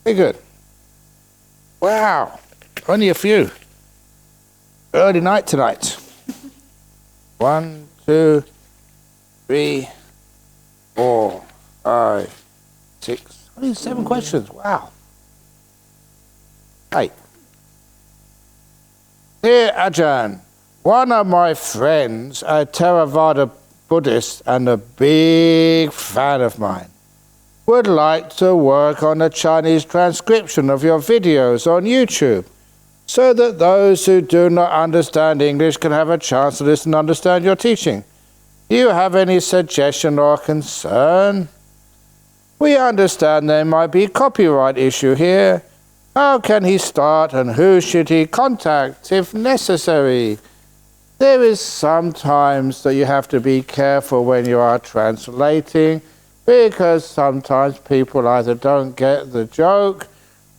Very good. Wow, only a few. Early night tonight. 1, 2, 3, 4, 5, 6. Only 7 questions. Wow. 8. Dear Ajahn, one of my friends, a Theravada Buddhist and a big fan of mine, would like to work on a Chinese transcription of your videos on YouTube so that those who do not understand English can have a chance to listen and understand your teaching. Do you have any suggestion or concern? We understand there might be a copyright issue here. How can he start and who should he contact if necessary? There is sometimes that you have to be careful when you are translating because sometimes people either don't get the joke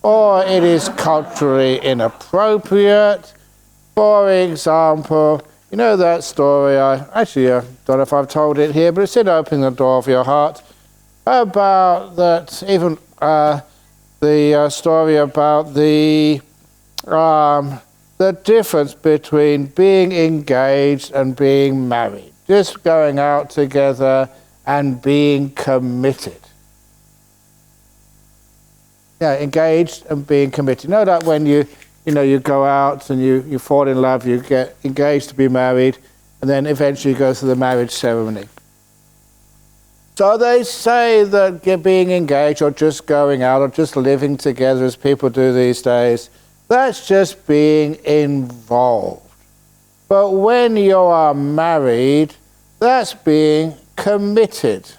or it is culturally inappropriate. For example, you know that story, I don't know if I've told it here, but it's in Opening the Door of Your Heart, about that, even the story about the difference between being engaged and being married, just going out together and being committed. Yeah, engaged and being committed. You know that when you go out and you fall in love, you get engaged to be married, and then eventually you go through the marriage ceremony. So they say that being engaged or just going out or just living together as people do these days, that's just being involved. But when you are married, that's being committed.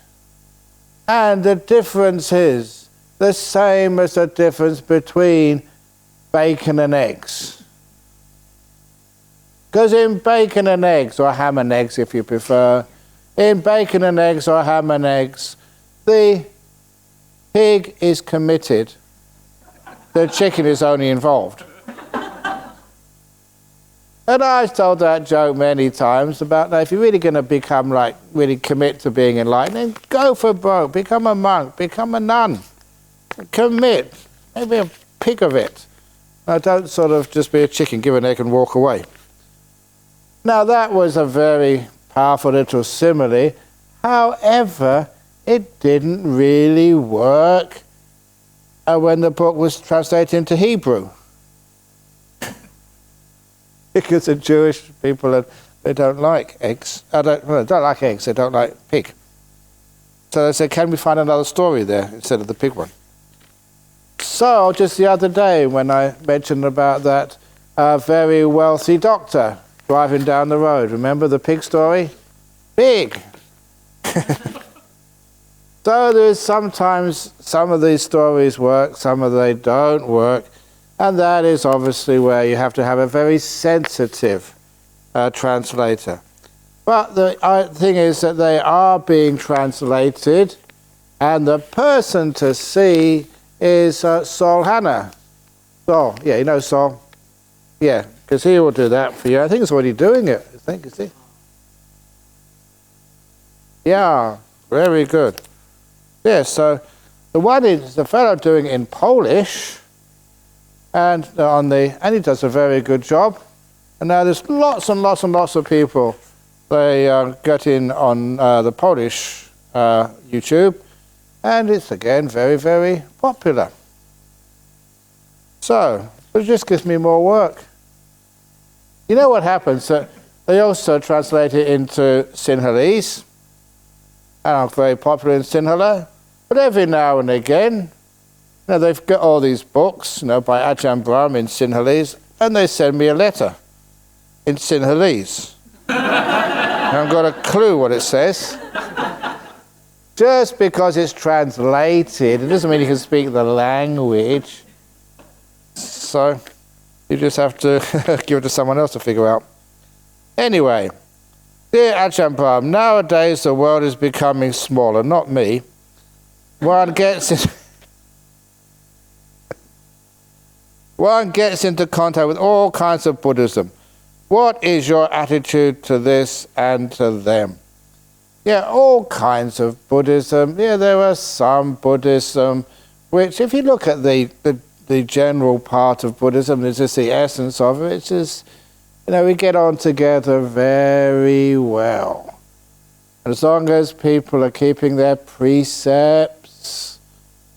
And the difference is the same as the difference between bacon and eggs. Because in bacon and eggs, or ham and eggs if you prefer, in bacon and eggs or ham and eggs, the pig is committed, the chicken is only involved. And I've told that joke many times about that if you're really going to become really commit to being enlightened, then go for broke, become a monk, become a nun, commit, maybe a pig of it. Now don't sort of just be a chicken, give an egg and walk away. Now that was a very powerful little simile. However, it didn't really work when the book was translated into Hebrew. Because the Jewish people, they don't like eggs. They don't like eggs, they don't like pig. So they said, can we find another story there instead of the pig one? So just the other day when I mentioned about that very wealthy doctor driving down the road. Remember the pig story? Pig! So there's sometimes some of these stories work, some of they don't work, and that is obviously where you have to have a very sensitive translator. But the thing is that they are being translated, and the person to see is Saul Hannah. Saul, yeah, you know Saul? Yeah. Because he will do that for you. I think he's already doing it. Is he? Yeah, very good. Yeah, so the one is the fellow doing it in Polish, and he does a very good job. And now there's lots and lots and lots of people. They get in on the Polish YouTube, and it's again very, very popular. So it just gives me more work. You know what happens? They also translate it into Sinhalese, and I'm very popular in Sinhala. But every now and again, they've got all these books, by Ajahn Brahm in Sinhalese, and they send me a letter in Sinhalese. I haven't got a clue what it says. Just because it's translated, it doesn't mean you can speak the language. So you just have to give it to someone else to figure out. Anyway, dear Ajahn Brahm, nowadays the world is becoming smaller, not me. One gets into contact with all kinds of Buddhism. What is your attitude to this and to them? Yeah, all kinds of Buddhism. Yeah, there are some Buddhism which if you look at the general part of Buddhism, it's just the essence of it, it's just, we get on together very well. As long as people are keeping their precepts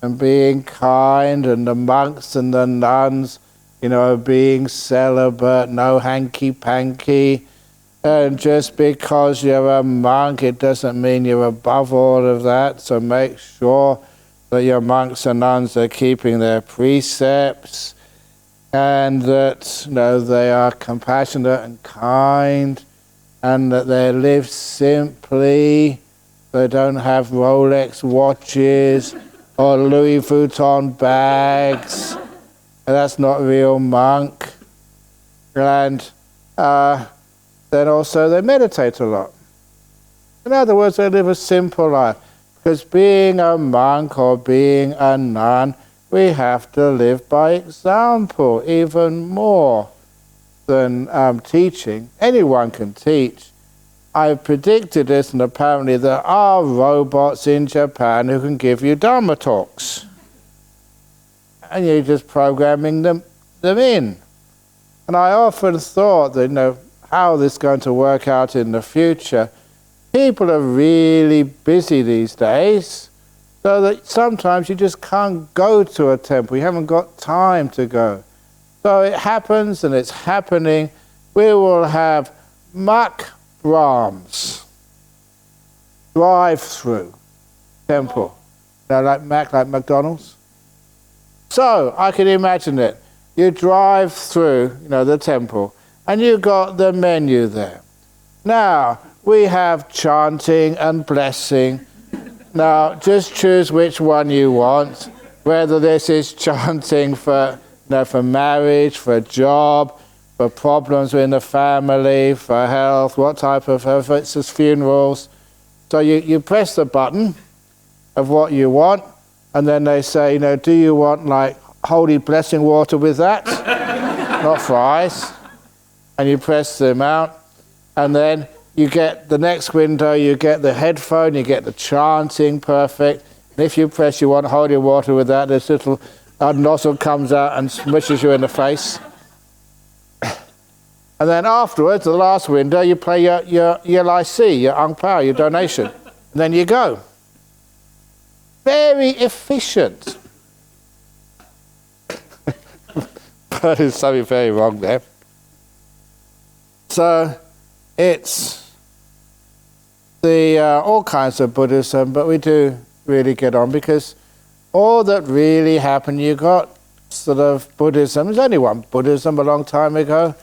and being kind, and the monks and the nuns, being celibate, no hanky-panky, and just because you're a monk, it doesn't mean you're above all of that, so make sure that your monks and nuns are keeping their precepts, and that they are compassionate and kind, and that they live simply. They don't have Rolex watches or Louis Vuitton bags. And that's not a real monk. And then also they meditate a lot. In other words, they live a simple life. Because being a monk or being a nun, we have to live by example even more than teaching. Anyone can teach. I've predicted this, and apparently there are robots in Japan who can give you Dharma talks. And you're just programming them in. And I often thought that, how this is going to work out in the future. People are really busy these days, so that sometimes you just can't go to a temple. You haven't got time to go. So it happens, and it's happening. We will have muck Brahms drive-through temple. Like McDonald's. So I can imagine it. You drive through, the temple, and you got the menu there. Now we have chanting and blessing. Now just choose which one you want. Whether this is chanting for marriage, for a job, for problems in the family, for health, what type of health, it's just funerals. So you press the button of what you want, and then they say, do you want holy blessing water with that? Not fries. And you press the amount, and then you get the next window, you get the headphone, you get the chanting perfect. And if you press you want holy water with that, this little nozzle comes out and smushes you in the face. And then afterwards, the last window, you play your LIC, your Ang Pao, your donation. And then you go. Very efficient. But there's something very wrong there. So it's all kinds of Buddhism, but we do really get on, because all that really happened, you got sort of Buddhism. There's only one Buddhism a long time ago.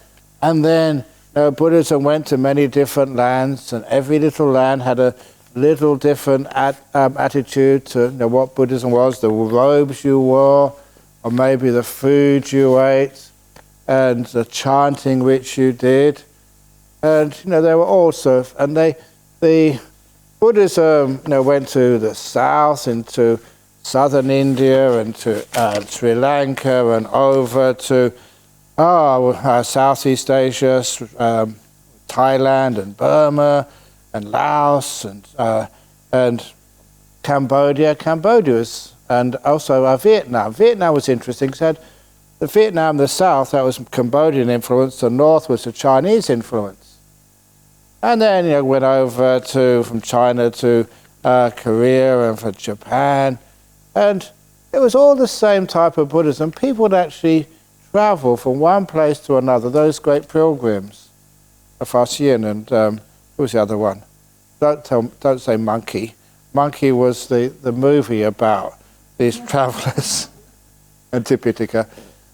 And then Buddhism went to many different lands, and every little land had a little different attitude to what Buddhism was, the robes you wore, or maybe the food you ate, and the chanting which you did. And they were also, and the Buddhism went to the south, into southern India, and to Sri Lanka, and over to Southeast Asia, Thailand and Burma and Laos and Cambodia. And also Vietnam. Vietnam was interesting. Because the Vietnam, the south, that was Cambodian influence. The north was the Chinese influence. And then went over from China to Korea and from Japan. And it was all the same type of Buddhism. People would actually travel from one place to another, those great pilgrims. Fascian and who was the other one? Don't say Monkey. Monkey was the movie about these travellers and Tipitaka.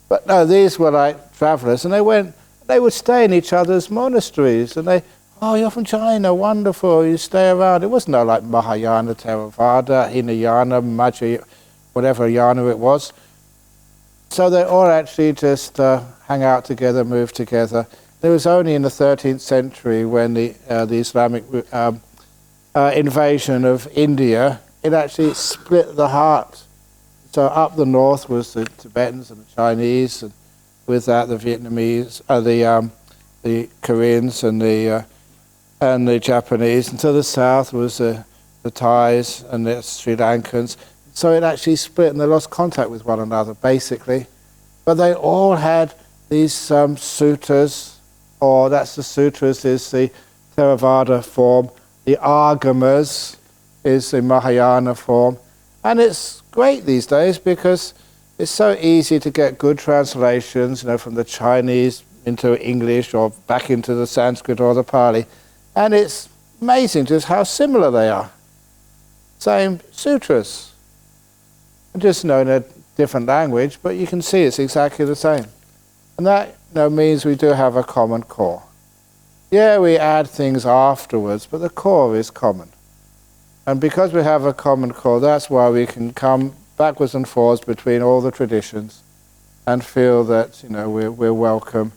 But no, these were like travellers, and they would stay in each other's monasteries, and you're from China, wonderful, you stay around. It wasn't like Mahayana, Theravada, Hinayana, Majja, whatever Yana it was. So they all actually just hang out together, move together. It was only in the 13th century when the Islamic invasion of India, it actually split the heart. So up the north was the Tibetans and the Chinese, and with that the Vietnamese, the Koreans and the Japanese. And to the south was the Thais and the Sri Lankans. so it actually split and they lost contact with one another, basically. But they all had these sutras, or that's the sutras is the Theravada form, the agamas is the Mahayana form. And it's great these days because it's so easy to get good translations, from the Chinese into English or back into the Sanskrit or the Pali. And it's amazing just how similar they are. Same sutras. Just in a different language, but you can see it's exactly the same. And that means we do have a common core. Yeah, we add things afterwards, but the core is common. And because we have a common core, that's why we can come backwards and forwards between all the traditions and feel that we're welcome.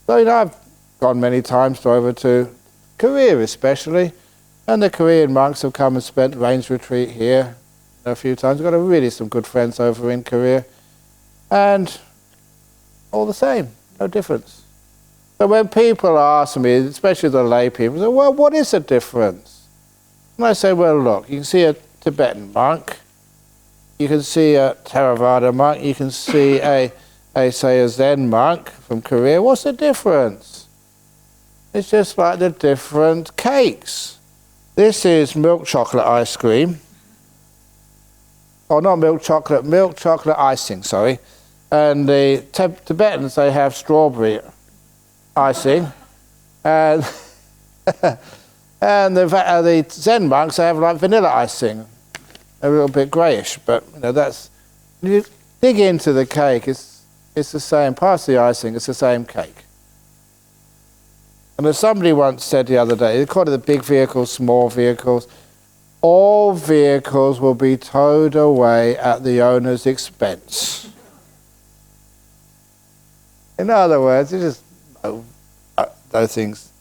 So I've gone many times over to Korea especially, and the Korean monks have come and spent rains retreat here a few times. I've got really some good friends over in Korea, and all the same, no difference. So when people ask me, especially the lay people, say, well, what is the difference? And I say, well, look, you can see a Tibetan monk, you can see a Theravada monk, you can see a Zen monk from Korea. What's the difference? It's just like the different cakes. This is milk chocolate ice cream. Or not milk chocolate icing, sorry. And the Tibetans, they have strawberry icing. And and the Zen monks, they have like vanilla icing. A little bit greyish, but that's, you dig into the cake, it's the same. Past the icing, it's the same cake. And as somebody once said the other day, they called it the big vehicles, small vehicles. All vehicles will be towed away at the owner's expense. In other words, it's just those things.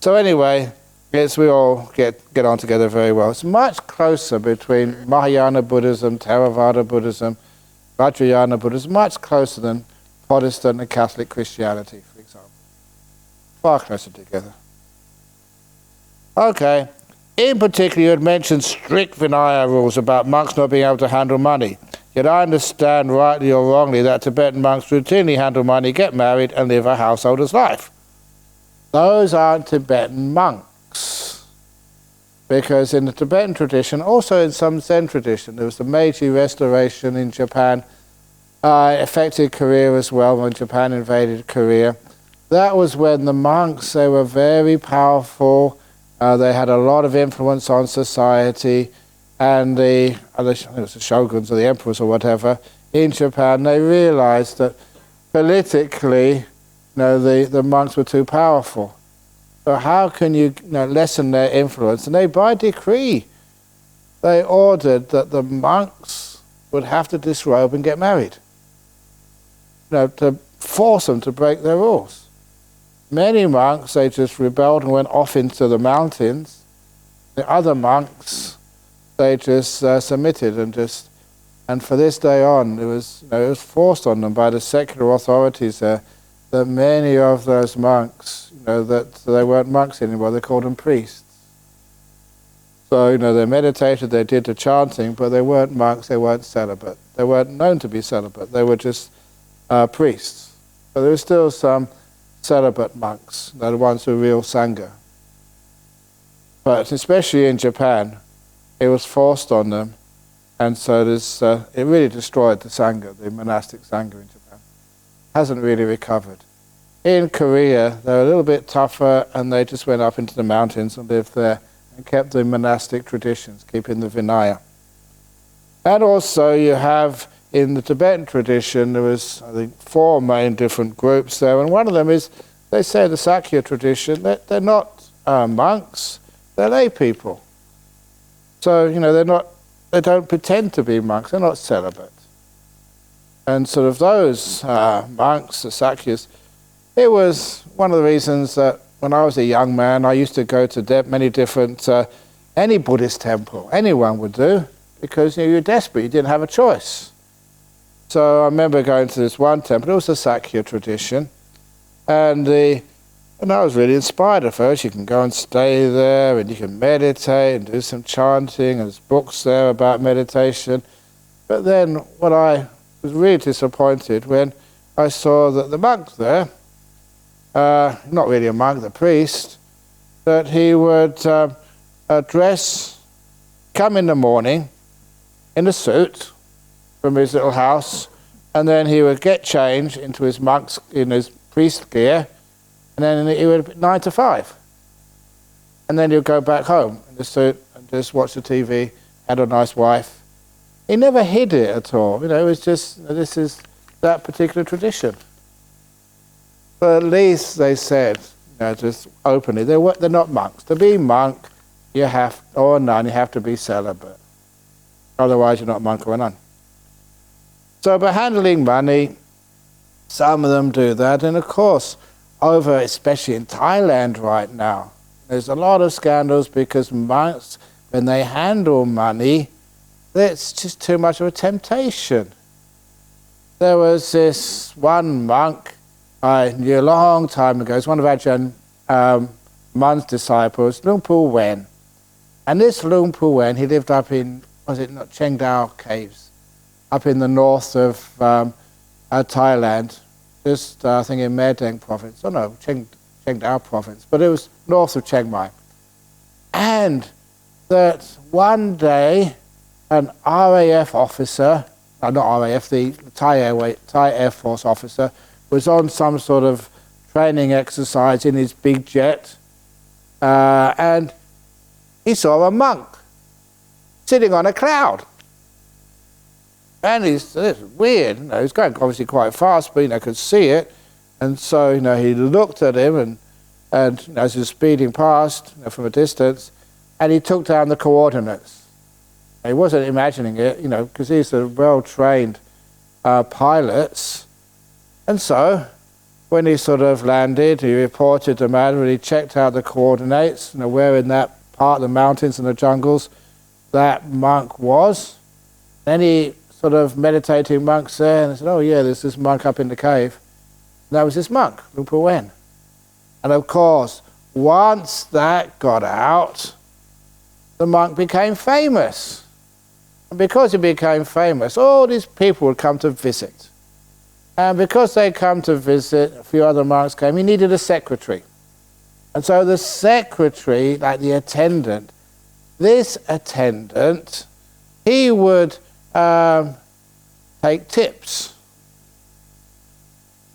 So anyway, we all get on together very well. It's much closer between Mahayana Buddhism, Theravada Buddhism, Vajrayana Buddhism, much closer than Protestant and Catholic Christianity, for example. Far closer together. Okay. In particular, you had mentioned strict Vinaya rules about monks not being able to handle money. Yet I understand, rightly or wrongly, that Tibetan monks routinely handle money, get married, and live a householder's life. Those aren't Tibetan monks. Because in the Tibetan tradition, also in some Zen tradition, there was the Meiji Restoration in Japan, affected Korea as well when Japan invaded Korea. That was when the monks, they were very powerful. They had a lot of influence on society, and it was the shoguns or the emperors or whatever in Japan, they realized that politically, the monks were too powerful. So how can you, lessen their influence? And they, by decree, they ordered that the monks would have to disrobe and get married, to force them to break their rules. Many monks, they just rebelled and went off into the mountains. The other monks, they just submitted and for this day on, it was forced on them by the secular authorities there that many of those monks, that they weren't monks anymore, they called them priests. So, they meditated, they did the chanting, but they weren't monks, they weren't celibate. They weren't known to be celibate, they were just priests. But there were still some celibate monks, the ones who were real Sangha. But especially in Japan, it was forced on them, and so it really destroyed the Sangha, the monastic Sangha in Japan. Hasn't really recovered. In Korea, they were a little bit tougher, and they just went up into the mountains and lived there, and kept the monastic traditions, keeping the Vinaya. And also you have, in the Tibetan tradition, there was, I think, 4 main different groups there, and one of them is, they say the Sakya tradition, that they're not monks, they're lay people. So, they don't pretend to be monks, they're not celibate. And sort of those monks, the Sakyas, it was one of the reasons that when I was a young man, I used to go to many different, any Buddhist temple, anyone would do, because you're desperate, you didn't have a choice. So I remember going to this one temple, it was the Sakya tradition, and And I was really inspired at first. You can go and stay there and you can meditate and do some chanting, and there's books there about meditation. But then what I was really disappointed when I saw that the monk there, not really a monk, the priest, that he would come in the morning in a suit from his little house, and then he would get changed into his priest gear, and then he would 9 to 5. And then he'd go back home in the suit and just watch the TV, had a nice wife. He never hid it at all. It was just, this is that particular tradition. But at least they said, just openly, they're not monks. To be monk, or nun, you have to be celibate. Otherwise, you're not a monk or a nun. So by handling money, some of them do that. And of course, especially in Thailand right now, there's a lot of scandals because monks, when they handle money, it's just too much of a temptation. There was this one monk I knew a long time ago. It's one of Ajahn Mun's disciples, Luang Pu Wen. And this Luang Pu Wen, he lived up in, Cheng Dao Caves, up in the north of Thailand, just I think in Medang province. Cheng Dao province, but it was north of Chiang Mai. And that one day, an RAF officer, not RAF, the Thai Air Force officer, was on some sort of training exercise in his big jet, and he saw a monk sitting on a cloud. And it's weird, he's going obviously quite fast, but could see it. And so he looked at him, and as he was speeding past from a distance, and he took down the coordinates. He wasn't imagining it, because these are well-trained pilots. And so, when he sort of landed, he reported the matter, and he checked out the coordinates, where in that part of the mountains and the jungles that monk was. Then he sort of meditating monks there, and he said, oh yeah, there's this monk up in the cave. And that was this monk, Luang Pu Wen. And of course, once that got out, the monk became famous. And because he became famous, all these people would come to visit. And because they come to visit, a few other monks came, he needed a secretary. And so the secretary, like the attendant, this attendant, he would take tips.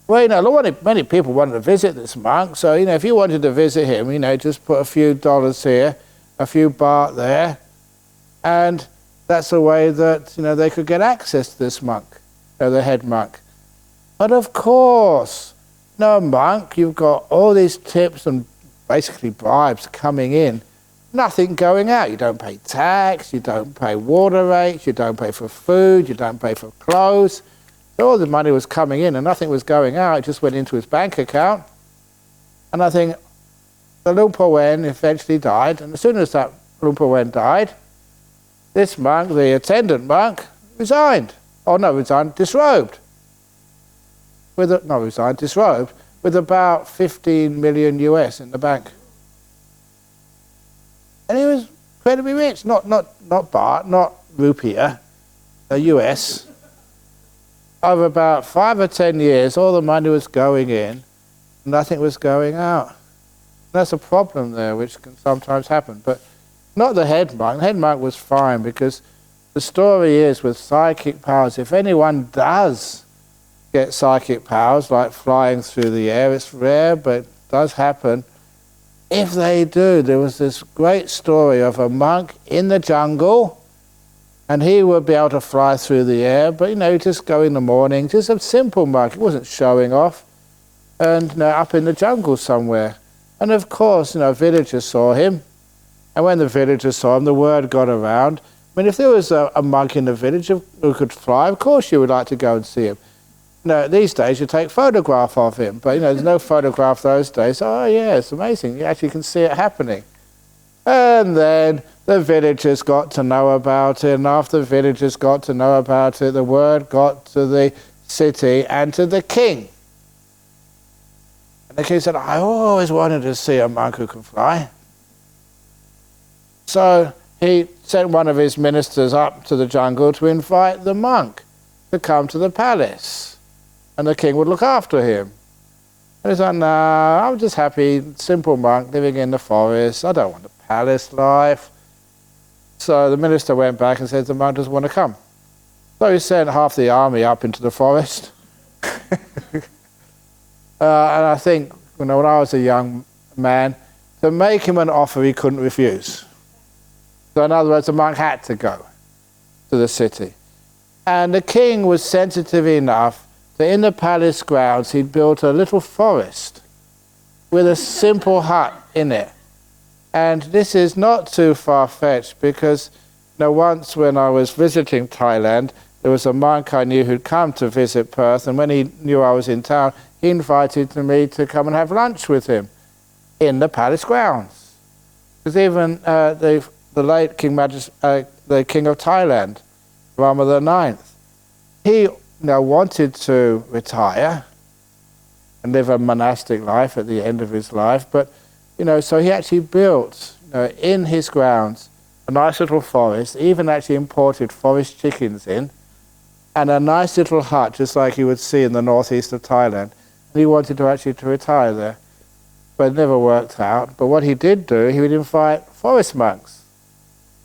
Well, many people wanted to visit this monk, so, if you wanted to visit him, just put a few dollars here, a few baht there, and that's the way that, they could get access to this monk, the head monk. But of course, no monk, you've got all these tips and basically bribes coming in, nothing going out. You don't pay tax, you don't pay water rates, you don't pay for food, you don't pay for clothes. All the money was coming in and nothing was going out. It just went into his bank account. And I think the Luang Pu Wen eventually died. And as soon as that Luang Pu Wen died, this monk, the attendant monk, resigned. Disrobed. Disrobed with about 15 million US in the bank. And he was incredibly rich. Not baht, not rupiah, US. Over about 5 or 10 years, all the money was going in, nothing was going out. And that's a problem there, which can sometimes happen. But not the head monk. The head monk was fine, because the story is with psychic powers, if anyone does get psychic powers, like flying through the air, it's rare, but it does happen. If they do, there was this great story of a monk in the jungle, and he would be able to fly through the air, but he'd just go in the morning, just a simple monk, he wasn't showing off, and up in the jungle somewhere. And of course, villagers saw him, and when the villagers saw him, the word got around. I mean, if there was a monk in the village who could fly, of course you would like to go and see him. These days you take photograph of him, but there's no photograph those days. Oh yeah, it's amazing, you actually can see it happening. And then the villagers got to know about it, and after the villagers got to know about it, the word got to the city and to the king. And the king said, I always wanted to see a monk who can fly. So he sent one of his ministers up to the jungle to invite the monk to come to the palace. And the king would look after him. And he's like, no, I'm just happy, simple monk living in the forest. I don't want a palace life. So the minister went back and said the monk doesn't want to come. So he sent half the army up into the forest. And I think, when I was a young man, to make him an offer he couldn't refuse. So in other words, the monk had to go to the city. And the king was sensitive enough that in the palace grounds he'd built a little forest with a simple hut in it. And this is not too far-fetched because once when I was visiting Thailand, there was a monk I knew who'd come to visit Perth, and when he knew I was in town, he invited me to come and have lunch with him in the palace grounds. Because even the late the King of Thailand, Brahma the Ninth, he wanted to retire and live a monastic life at the end of his life, but so he actually built in his grounds a nice little forest, even actually imported forest chickens in, and a nice little hut just like you would see in the northeast of Thailand. And he wanted to actually retire there, but it never worked out. But what he did do, he would invite forest monks.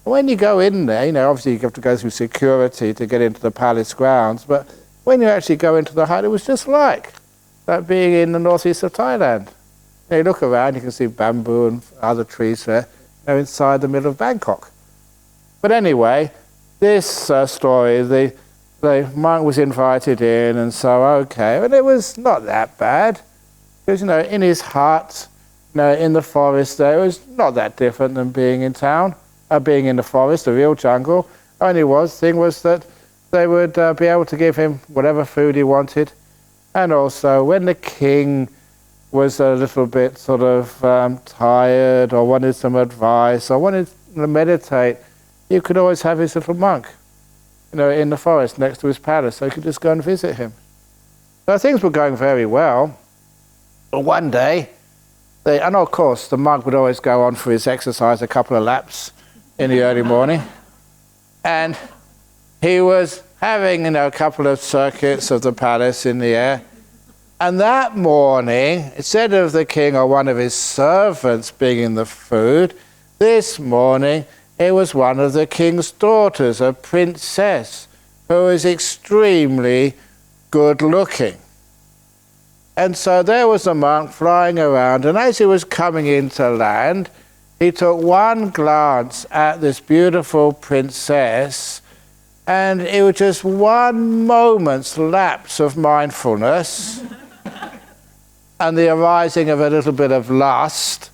When you go in there, obviously you have to go through security to get into the palace grounds, but when you actually go into the hut, it was just like being in the northeast of Thailand. You look around, you can see bamboo and other trees there, inside the middle of Bangkok. But anyway, this story, the monk was invited in, and so, okay, and it was not that bad, because, in his hut, in the forest there, it was not that different than being in town, being in the forest, the real jungle. Only thing was that they would be able to give him whatever food he wanted, and also when the king was a little bit sort of tired or wanted some advice or wanted to meditate, you could always have his little monk, in the forest next to his palace, so you could just go and visit him. So things were going very well. But one day, and of course the monk would always go on for his exercise a couple of laps in the early morning, and he was having a couple of circuits of the palace in the air. And that morning, instead of the king or one of his servants bringing the food, this morning it was one of the king's daughters, a princess, who was extremely good looking. And so there was a monk flying around, and as he was coming into land, he took one glance at this beautiful princess, and it was just one moment's lapse of mindfulness and the arising of a little bit of lust,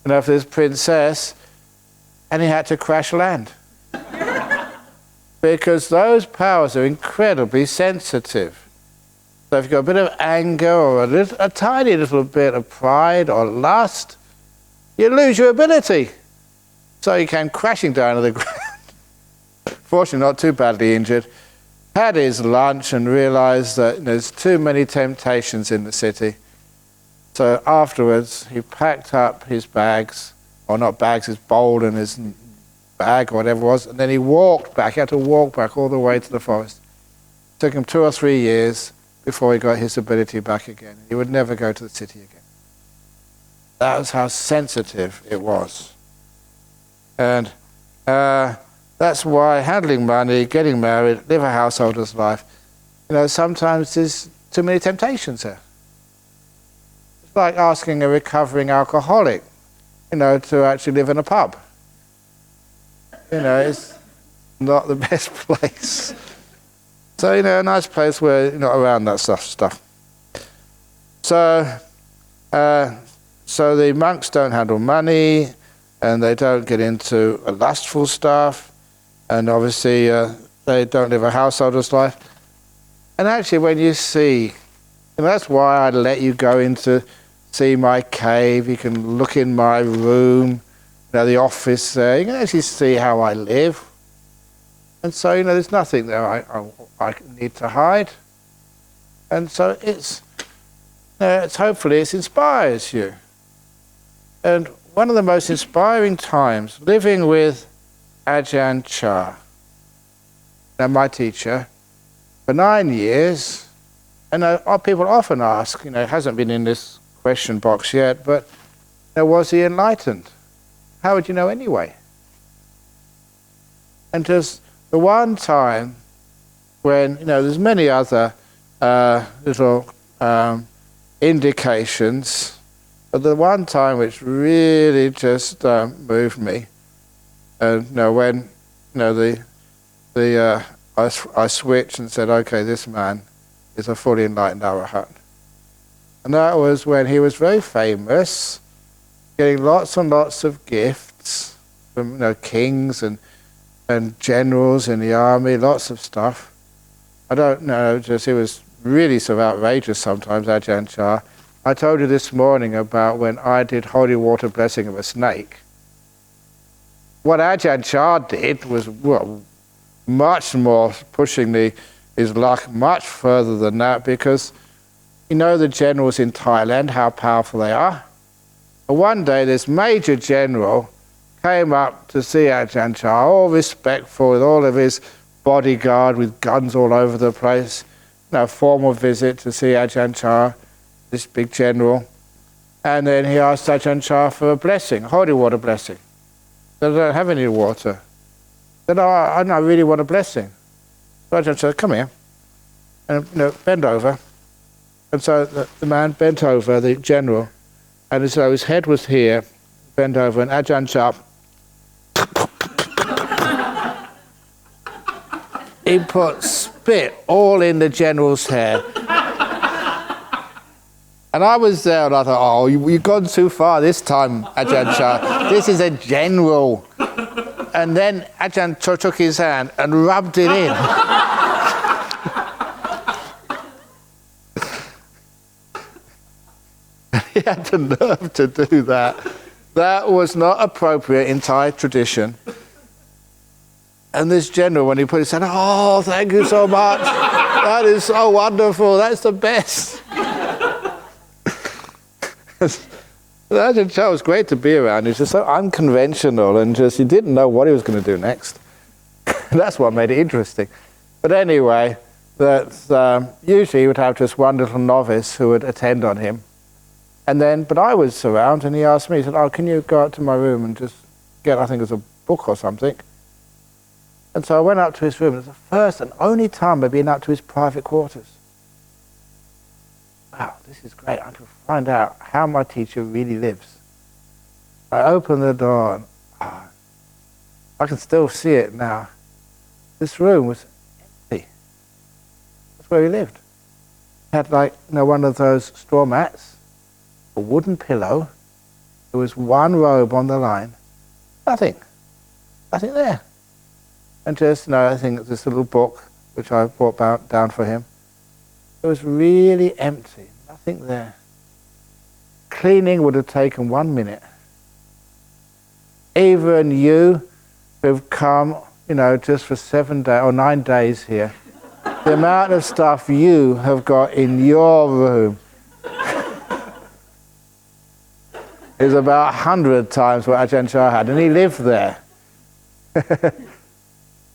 for this princess, and he had to crash land. Because those powers are incredibly sensitive. So if you've got a bit of anger or a tiny little bit of pride or lust, you lose your ability. So he came crashing down to the ground. Fortunately, not too badly injured. Had his lunch and realized that there's too many temptations in the city. So afterwards, he packed up his bags, or not bags, his bowl and his bag or whatever it was, and then he walked back. He had to walk back all the way to the forest. It took him 2 or 3 years before he got his ability back again. He would never go to the city again. That was how sensitive it was. And that's why handling money, getting married, live a householder's life, sometimes there's too many temptations there. It's like asking a recovering alcoholic, to actually live in a pub. It's not the best place. So, a nice place where you're not around that stuff. So the monks don't handle money, and they don't get into lustful stuff, and obviously they don't live a householder's life. And actually when you see, and that's why I let you go into see my cave, you can look in my room, the office there, you can actually see how I live. And so, there's nothing there I need to hide. And so it's hopefully it inspires you. And one of the most inspiring times, living with Ajahn Chah, my teacher, for 9 years, and people often ask, it hasn't been in this question box yet, but was he enlightened? How would you know anyway? And just the one time when, there's many other little indications, but the one time which really just moved me, and when I switched and said, okay, this man is a fully enlightened arahant. And that was when he was very famous, getting lots and lots of gifts from kings and generals in the army, lots of stuff. I don't know, just it was really sort of outrageous sometimes, Ajahn Chah. I told you this morning about when I did holy water blessing of a snake. What Ajahn Chah did was much more pushing his luck much further than that, because the generals in Thailand, how powerful they are. And one day this major general came up to see Ajahn Chah, all respectful, with all of his bodyguard with guns all over the place. Formal visit to see Ajahn Chah, this big general. And then he asked Ajahn Chah for a blessing, holy water blessing. He said, I don't have any water. He said, I really want a blessing. So Ajahn Chah said, come here, and bend over. And so the man bent over, the general, and so his head was here, bent over, and Ajahn Chah, he put spit all in the general's hair. And I was there and I thought, oh, you've gone too far this time, Ajahn Chah. This is a general. And then Ajahn Chah took his hand and rubbed it in. He had the nerve to do that. That was not appropriate in Thai tradition. And this general, when he put his hand, oh, thank you so much. That is so wonderful. That's the best. Ajahn Chah was great to be around. He was just so unconventional, and he didn't know what he was going to do next. That's what made it interesting. But anyway, usually he would have just one little novice who would attend on him. But I was around, and he asked me, he said, oh, can you go up to my room and just get, I think it was a book or something. And so I went up to his room. It was the first and only time I'd been up to his private quarters. Wow, this is great. I can find out how my teacher really lives. I opened the door, and I can still see it now. This room was empty. That's where he lived. He had one of those straw mats, a wooden pillow. There was one robe on the line. Nothing there. And I think this little book, which I brought down for him. It was really empty, nothing there. Cleaning would have taken 1 minute. Even you who've come, just for 7 days or 9 days here, the amount of stuff you have got in your room is about 100 times what Ajahn Chah had, and he lived there.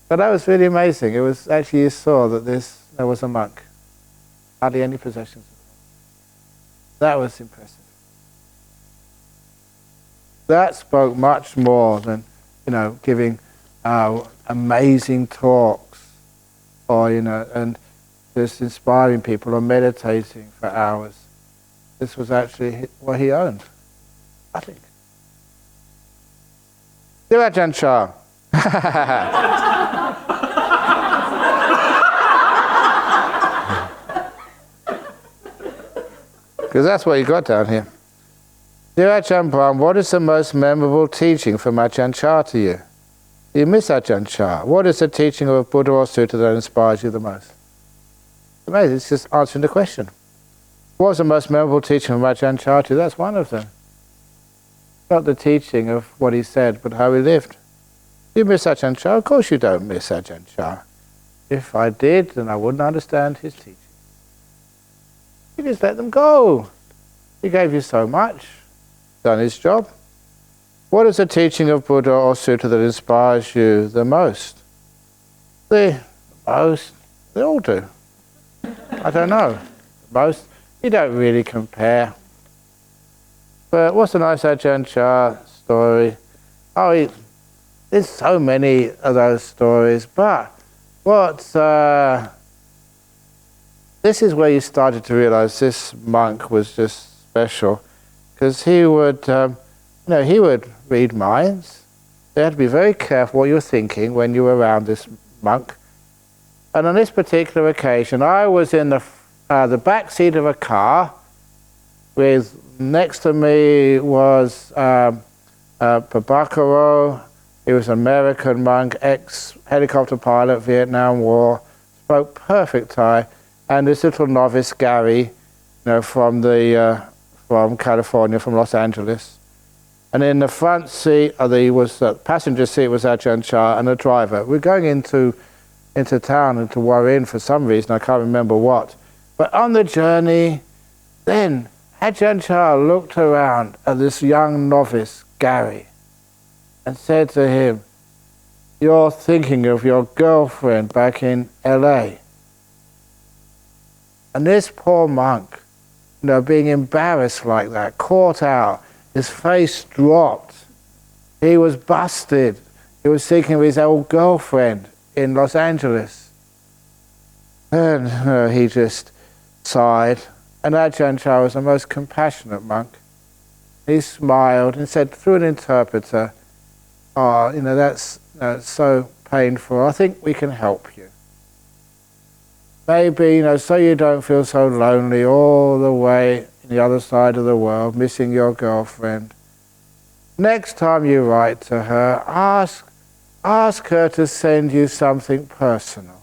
But that was really amazing. It was actually, you saw that there was a monk. Hardly any possessions. That was impressive. That spoke much more than, giving amazing talks, or, and just inspiring people or meditating for hours. This was actually what he owned, I think. Dear Ajahn Chah. Because that's what you got down here. Dear Ajahn Brahm, what is the most memorable teaching from Ajahn Chah to you? Do you miss Ajahn Chah? What is the teaching of a Buddha or Sutta that inspires you the most? Amazing, it's just answering the question. What was the most memorable teaching from Ajahn Chah to you? That's one of them. Not the teaching of what he said, but how he lived. Do you miss Ajahn Chah? Of course you don't miss Ajahn Chah. If I did, then I wouldn't understand his teaching. You just let them go. He gave you so much. Done his job. What is the teaching of Buddha or Sutta that inspires you the most? The most? They all do. I don't know. Most? You don't really compare. But what's a nice Ajahn Chah story? Oh, there's so many of those stories, but this is where you started to realize this monk was just special, because he would, he would read minds. You had to be very careful what you were thinking when you were around this monk. And on this particular occasion, I was in the back seat of a car. With next to me was Prabhakaro. He was an American monk, ex-helicopter pilot, Vietnam War, spoke perfect Thai, and this little novice Gary, from California, from Los Angeles. And in the front seat, the passenger seat was Ajahn Chah and the driver. We're going into town and to Warren for some reason, I can't remember what. But on the journey, then Ajahn Chah looked around at this young novice, Gary, and said to him, "You're thinking of your girlfriend back in LA." And this poor monk, being embarrassed like that, caught out, his face dropped. He was busted. He was thinking of his old girlfriend in Los Angeles. And he just sighed. And Ajahn Chah was the most compassionate monk. He smiled and said through an interpreter, "Oh, that's so painful. I think we can help you. Maybe, so you don't feel so lonely all the way in the other side of the world, missing your girlfriend. Next time you write to her, ask her to send you something personal,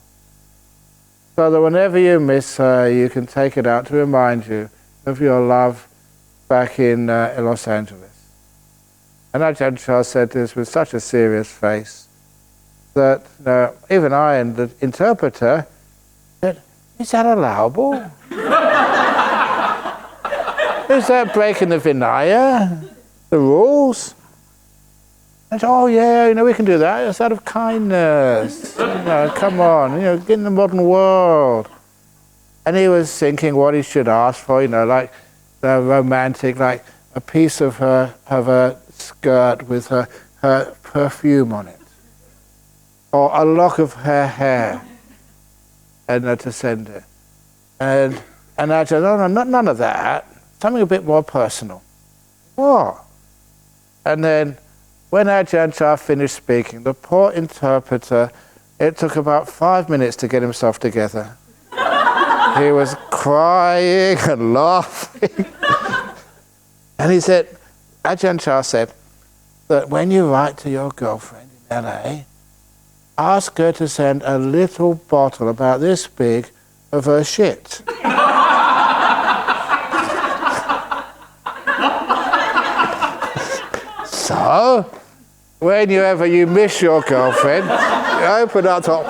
so that whenever you miss her, you can take it out to remind you of your love back in Los Angeles." And Ajahn Chah said this with such a serious face that even I and the interpreter said, "Is that allowable? Is that breaking the Vinaya, the rules?" I said, "Oh yeah, we can do that. It's out of kindness. Come on, get in the modern world." And he was thinking what he should ask for, like the romantic, like a piece of her skirt with her perfume on it, or a lock of her hair, and to send it. And I said, "No, none of that. Something a bit more personal." What? And then when Ajahn Chah finished speaking, the poor interpreter, it took about 5 minutes to get himself together. He was crying and laughing. And he said, Ajahn Chah said that when you write to your girlfriend in LA, ask her to send a little bottle about this big of her shit. So, whenever you miss your girlfriend, you open up top.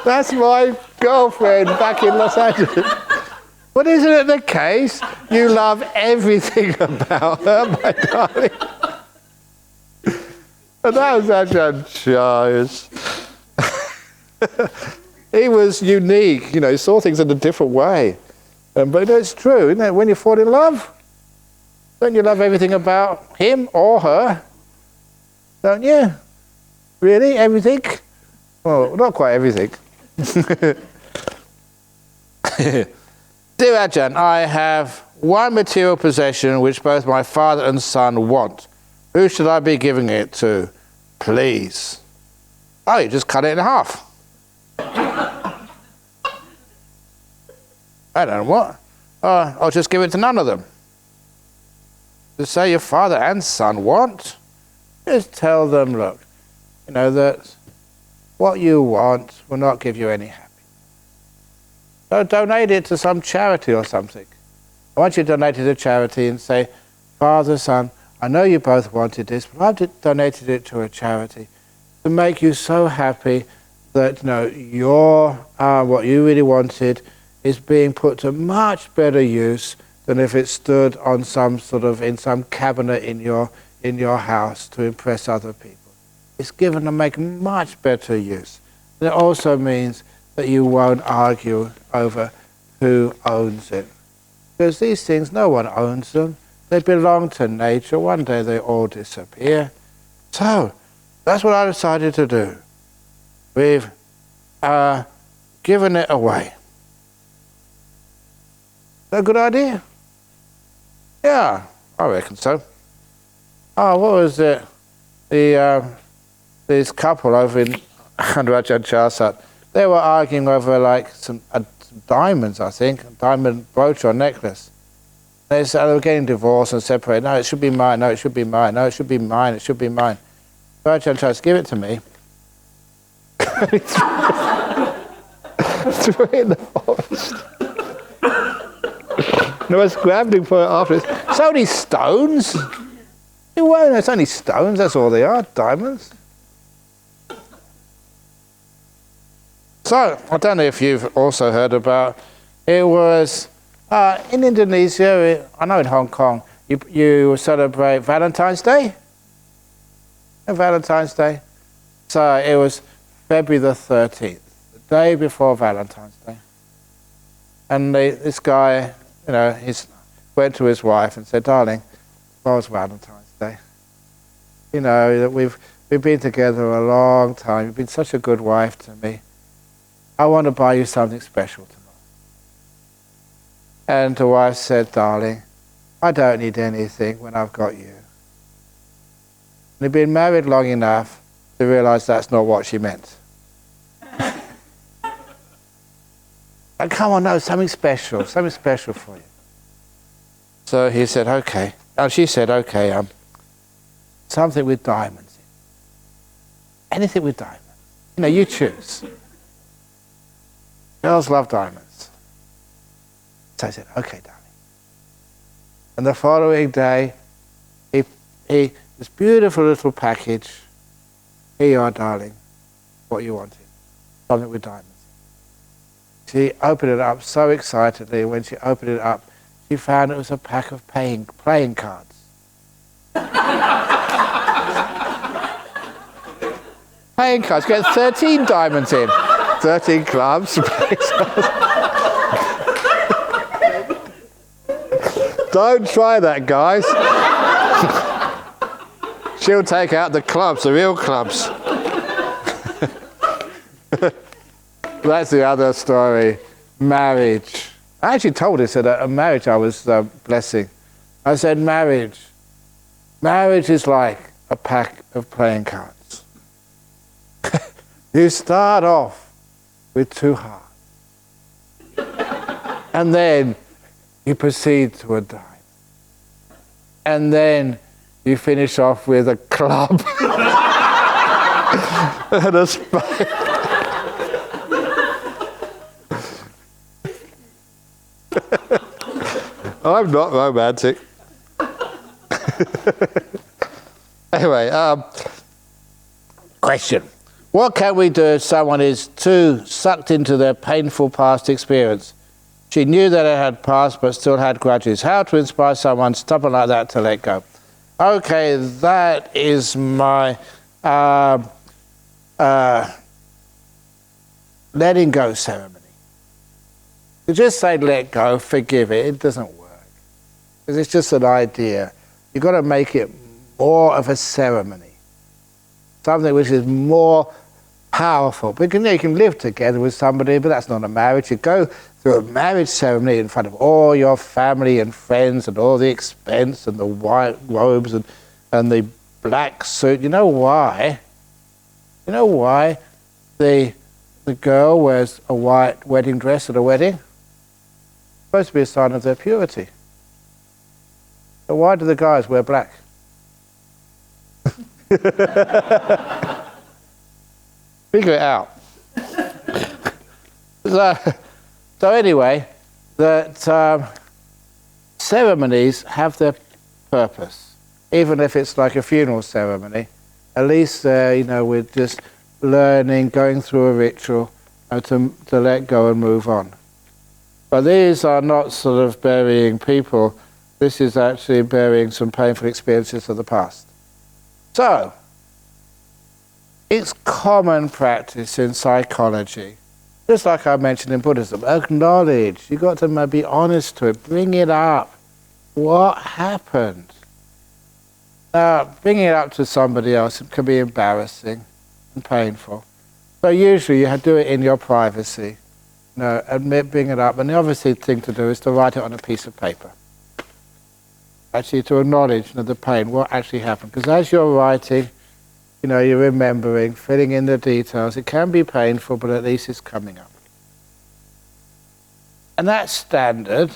"That's my girlfriend back in Los Angeles." But isn't it the case? You love everything about her, my darling. And that was Ajahn Chah. He was unique, he saw things in a different way. But it's true, isn't it? When you fall in love, don't you love everything about him or her? Don't you? Really? Everything? Well, not quite everything. "Dear Ajahn, I have one material possession which both my father and son want. Who should I be giving it to? Please." "Oh, you just cut it in half." "I don't know what. I'll just give it to none of them." "To say your father and son want?" Just tell them, look, that what you want will not give you any happiness. So donate it to some charity or something. I want you to donate it to charity and say, "Father, son, I know you both wanted this, but I've donated it to a charity to make you so happy that, you're what you really wanted is being put to much better use than if it stood on in some cabinet in your house to impress other people. It's given to make much better use. And it also means that you won't argue over who owns it. Because these things, no one owns them. They belong to nature. One day they all disappear. So, that's what I decided to do. We've given it away. Is that a good idea? Yeah, I reckon so. Oh, what was it? This couple over in under Ajahn Chasat, they were arguing over like some diamonds, I think, a diamond brooch or necklace. They said they were getting divorced and separated. No, it should be mine. No, it should be mine. No, it should be mine. It should be mine. So Ajahn Chasat, give it to me. Threw it in the forest. And I was scrambling for it afterwards. It's only stones. It won't. It's only stones. That's all they are. Diamonds. So I don't know if you've also heard about. It was in Indonesia. I know in Hong Kong you celebrate Valentine's Day. Valentine's Day. So it was February the 13th, the day before Valentine's Day. And this guy, he went to his wife and said, "Darling, tomorrow's Valentine's Day. That we've been together a long time. You've been such a good wife to me. I want to buy you something special tomorrow." And the wife said, "Darling, I don't need anything when I've got you." And he'd been married long enough to realize that's not what she meant. And come on, no, something special for you. So he said, "Okay." And she said, "Okay, something with diamonds in. Anything with diamonds. You choose. Girls love diamonds." So I said, "Okay, darling." And the following day, this beautiful little package. "Here you are, darling. What you wanted. Something with diamonds." She opened it up so excitedly. When she opened it up, she found it was a pack of playing cards. Playing cards. Get 13 diamonds in. 13 clubs. Don't try that, guys. She'll take out the clubs, the real clubs. That's the other story. Marriage. I actually told this at a marriage I was blessing. I said, marriage is like a pack of playing cards. You start off with 2 hearts. And then you proceed to a dime. And then you finish off with a club and a spade. I'm not romantic. Anyway, question. What can we do if someone is too sucked into their painful past experience? She knew that it had passed but still had grudges. How to inspire someone stubborn like that to let go? Okay, that is my letting go ceremony. To just say let go, forgive it doesn't work. Because it's just an idea. You've got to make it more of a ceremony. Something which is more powerful. Because you can live together with somebody, but that's not a marriage. You go through a marriage ceremony in front of all your family and friends and all the expense and the white robes and the black suit. You know why? You know why the girl wears a white wedding dress at a wedding? It's supposed to be a sign of their purity. So why do the guys wear black? Figure it out. So anyway, that ceremonies have their purpose. Even if it's like a funeral ceremony, at least we're just learning, going through a ritual to let go and move on. But these are not sort of burying people. This is actually burying some painful experiences of the past. So, it's common practice in psychology, just like I mentioned in Buddhism. Acknowledge. You've got to be honest to it. Bring it up. What happened? Now, bringing it up to somebody else can be embarrassing and painful. So usually you do it in your privacy. Bring it up. And the obvious thing to do is to write it on a piece of paper. Actually, to acknowledge the pain, what actually happened. Because as you're writing, you're remembering, filling in the details. It can be painful, but at least it's coming up. And that's standard,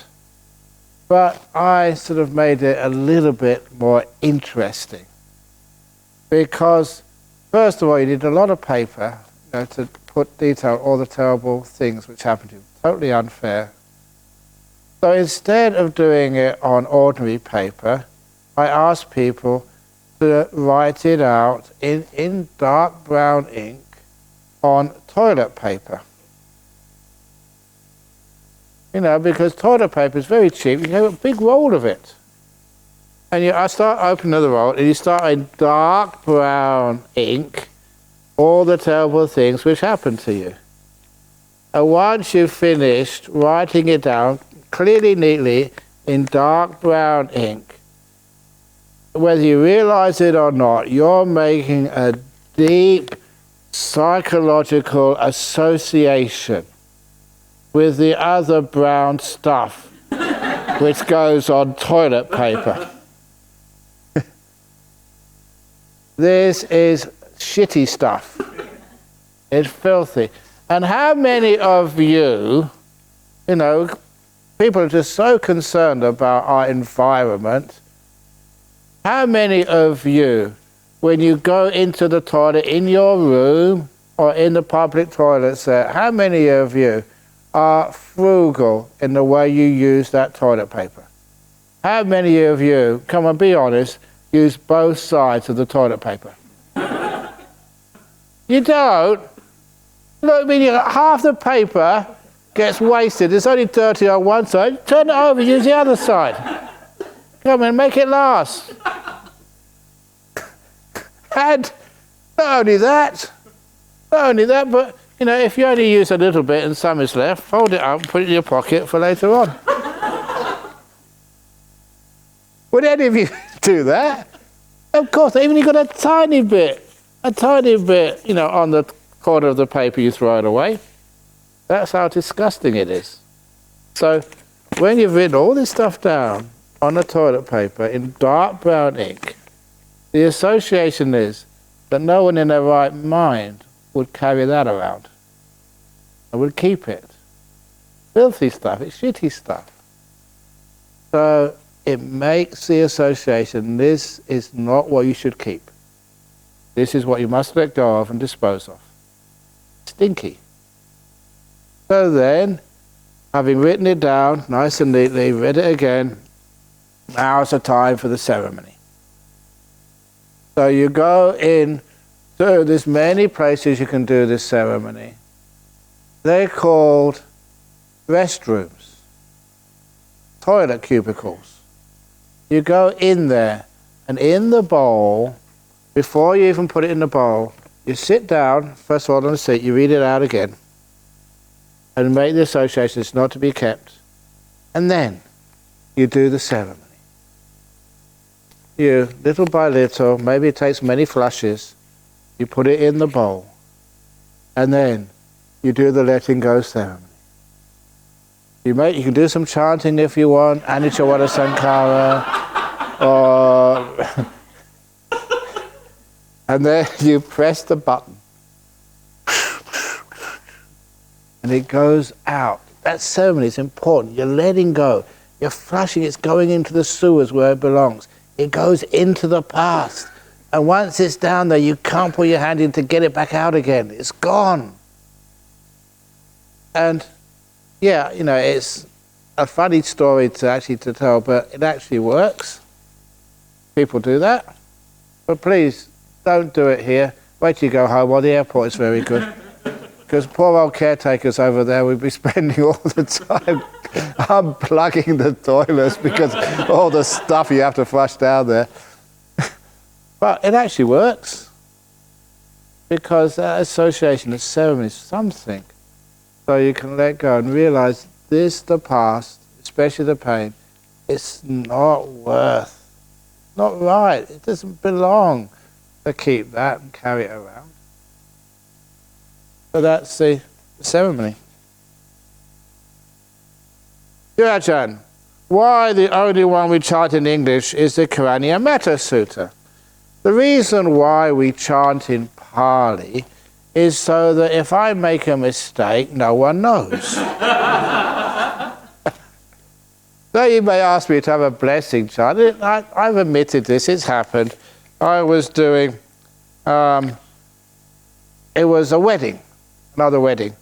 but I sort of made it a little bit more interesting. Because, first of all, you need a lot of paper to put detail all the terrible things which happened to you. Totally unfair. So instead of doing it on ordinary paper, I asked people to write it out in dark brown ink on toilet paper. Because toilet paper is very cheap, you have a big roll of it. And I start opening the roll, and you start in dark brown ink all the terrible things which happened to you. And once you've finished writing it down, clearly, neatly, in dark brown ink, whether you realize it or not, you're making a deep psychological association with the other brown stuff which goes on toilet paper. This is shitty stuff. It's filthy. And how many of you, people are just so concerned about our environment. How many of you, when you go into the toilet in your room or in the public toilet set, how many of you are frugal in the way you use that toilet paper? How many of you, come on, be honest, use both sides of the toilet paper? You don't? Look, half the paper gets wasted. It's only dirty on one side. Turn it over, use the other side. Come on, make it last. And not only that, but if you only use a little bit and some is left, fold it up, put it in your pocket for later on. Would any of you do that? Of course, even you've got a tiny bit, on the corner of the paper, you throw it away. That's how disgusting it is. So, when you've written all this stuff down on the toilet paper in dark brown ink, the association is that no one in their right mind would carry that around. And would keep it. Filthy stuff, it's shitty stuff. So it makes the association, this is not what you should keep. This is what you must let go of and dispose of. Stinky. So then, having written it down nice and neatly, read it again, now's the time for the ceremony. So you go in, so there's many places you can do this ceremony. They're called restrooms, toilet cubicles. You go in there, and in the bowl, before you even put it in the bowl, you sit down, first of all on the seat, you read it out again, and make the association it's not to be kept. And then you do the ceremony. You, little by little, maybe it takes many flushes, you put it in the bowl, and then you do the letting go ceremony. You can do some chanting if you want, Anicca Sankara, or and then you press the button, and it goes out. That ceremony is important. You're letting go. You're flushing. It's going into the sewers where it belongs. It goes into the past. And once it's down there, you can't put your hand in to get it back out again. It's gone. And yeah, it's a funny story to tell, but it actually works. People do that. But please, don't do it here. Wait till you go home, or the airport is very good. because poor old caretakers over there would be spending all the time unplugging the toilets because all the stuff you have to flush down there. But it actually works, because that association, the ceremony is something. So you can let go and realize this, the past, especially the pain, it's not not right. It doesn't belong to keep that and carry it around. So that's the ceremony. Dear Ajahn, why the only one we chant in English is the Karaniya Metta Sutta? The reason why we chant in Pali is so that if I make a mistake, no one knows. So you may ask me to have a blessing chant. I've admitted this, it's happened. I was doing, it was a wedding, another wedding.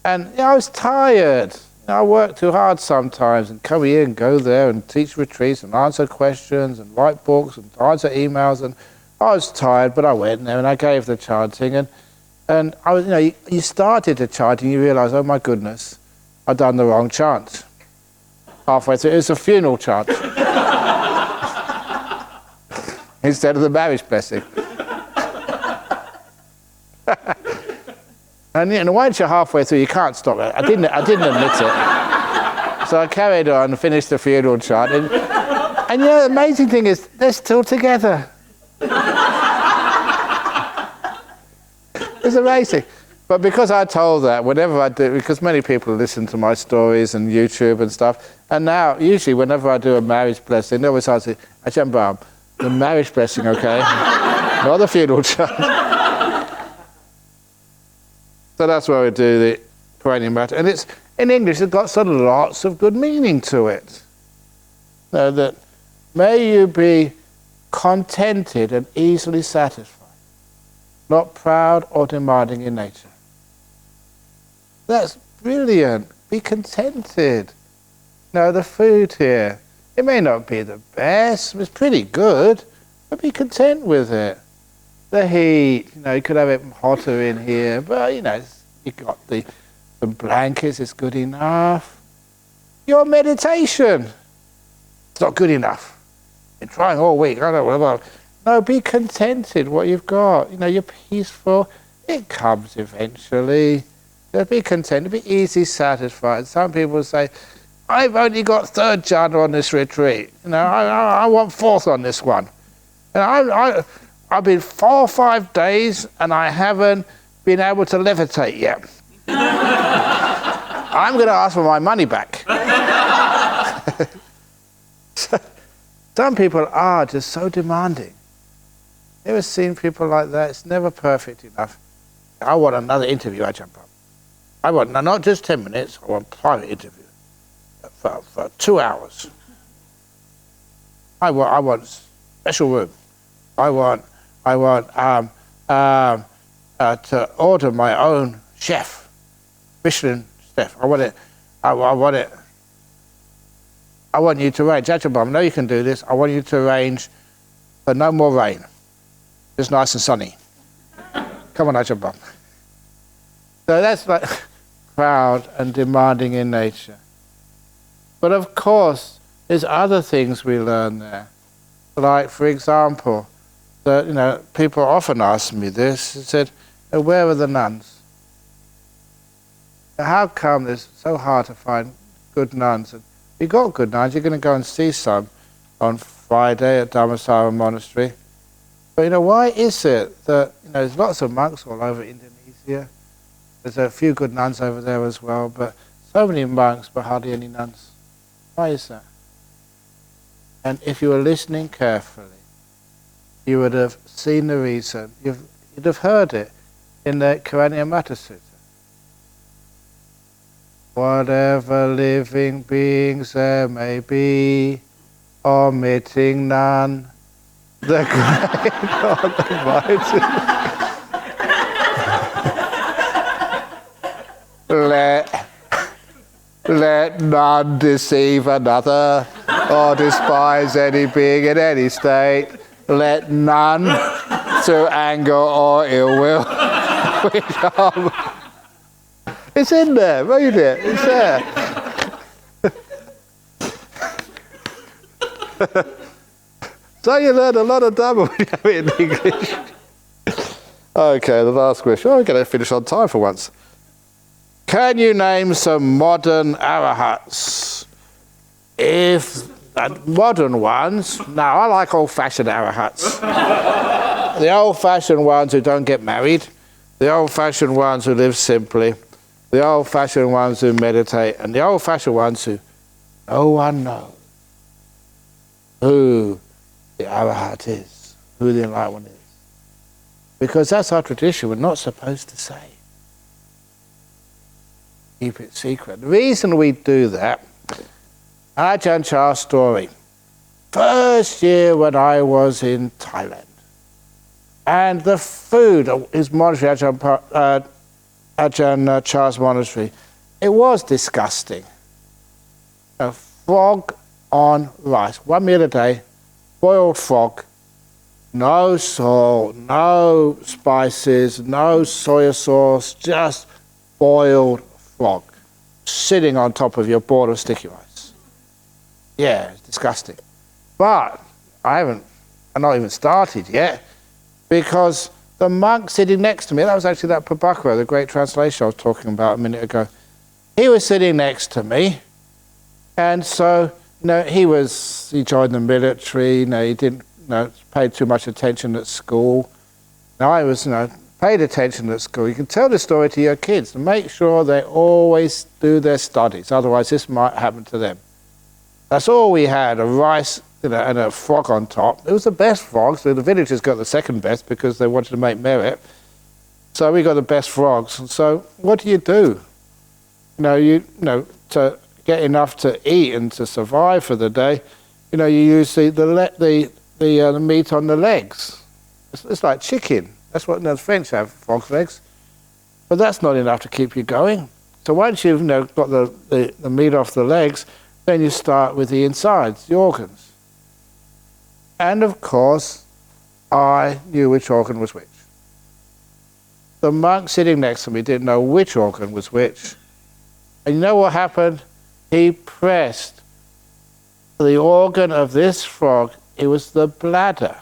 And I was tired. I work too hard sometimes and come here and go there and teach retreats and answer questions and write books and answer emails, and I was tired, but I went there and I gave the chanting, and I was, you started the chanting, you realise, oh my goodness, I've done the wrong chant. Halfway through, it was a funeral chant instead of the marriage blessing. And once you're halfway through, you can't stop it. I didn't admit it. So I carried on and finished the funeral chant. And the amazing thing is, they're still together. It's amazing. But because I told that, whenever I do, because many people listen to my stories and YouTube and stuff, and now, usually, whenever I do a marriage blessing, they always ask me, Ajahn Brahm, the marriage blessing, okay? Not the funeral chant. So that's why we do the Karaniya Metta. And it's, in English, it's got sort of lots of good meaning to it. So that, may you be contented and easily satisfied, not proud or demanding in nature. That's brilliant. Be contented. The food here, it may not be the best, it's pretty good, but be content with it. The heat, you could have it hotter in here, but you've got the blankets, it's good enough. Your meditation, it's not good enough. Been trying all week, I don't know. No, be contented what you've got. You're peaceful, it comes eventually. Just be content, be easy satisfied. Some people say, I've only got third jhana on this retreat. I want fourth on this one. And I've been 4 or 5 days and I haven't been able to levitate yet. I'm going to ask for my money back. Some people are just so demanding. You ever seen people like that? It's never perfect enough. I want another interview, Ajahn Brahm. I want not just 10 minutes, I want a private interview for 2 hours. I want special room. I want to order my own chef, Michelin chef. I want it. I want you to arrange. Ajahn Brahm, I know you can do this. I want you to arrange for no more rain. Just nice and sunny. Come on, Ajahn Brahm. So that's like proud and demanding in nature. But of course, there's other things we learn there. Like, for example, people often ask me this. They said, where are the nuns? How come it's so hard to find good nuns? And if you've got good nuns, you're going to go and see some on Friday at Dhammasara Monastery. But why is it that there's lots of monks all over Indonesia? There's a few good nuns over there as well, but so many monks, but hardly any nuns. Why is that? And if you were listening carefully, you would have seen the reason. You'd have heard it in the Karaniya Metta Sutta. Whatever living beings there may be, omitting none, the great or the mighty. Let none deceive another or despise any being in any state. Let none through anger or ill will It's in there, read it, it's there. So you learn a lot of Dhamma when you have it in English. Okay, the last question. Oh, we're going to finish on time for once. Can you name some modern arahats? If modern ones, no, I like old-fashioned arahats. The old-fashioned ones who don't get married, the old-fashioned ones who live simply, the old-fashioned ones who meditate, and the old-fashioned ones who no one knows who the arahat is, who the enlightened one is. Because that's our tradition, we're not supposed to say. Keep it secret. The reason we do that, Ajahn Chah's story. First year when I was in Thailand, and the food, his monastery, Ajahn Chah's monastery, it was disgusting. A frog on rice, 1 meal a day, boiled frog, no salt, no spices, no soy sauce, just boiled frog, sitting on top of your bowl of sticky rice. Yeah, it's disgusting. But I'm not even started yet, because the monk sitting next to me, that was actually that Prabhakara, the great translation I was talking about a minute ago. He was sitting next to me, and so he joined the military. He didn't pay too much attention at school. Now I was paid attention at school. You can tell the story to your kids and make sure they always do their studies. Otherwise, this might happen to them. That's all we had, a rice and a frog on top. It was the best frog, so the villagers got the second best because they wanted to make merit. So we got the best frogs. And so what do? To get enough to eat and to survive for the day, you use the meat on the legs. It's like chicken. That's what the French have, frog's legs. But that's not enough to keep you going. So once you've got the meat off the legs, then you start with the insides, the organs. And of course, I knew which organ was which. The monk sitting next to me didn't know which organ was which. And you know what happened? He pressed the organ of this frog. It was the bladder.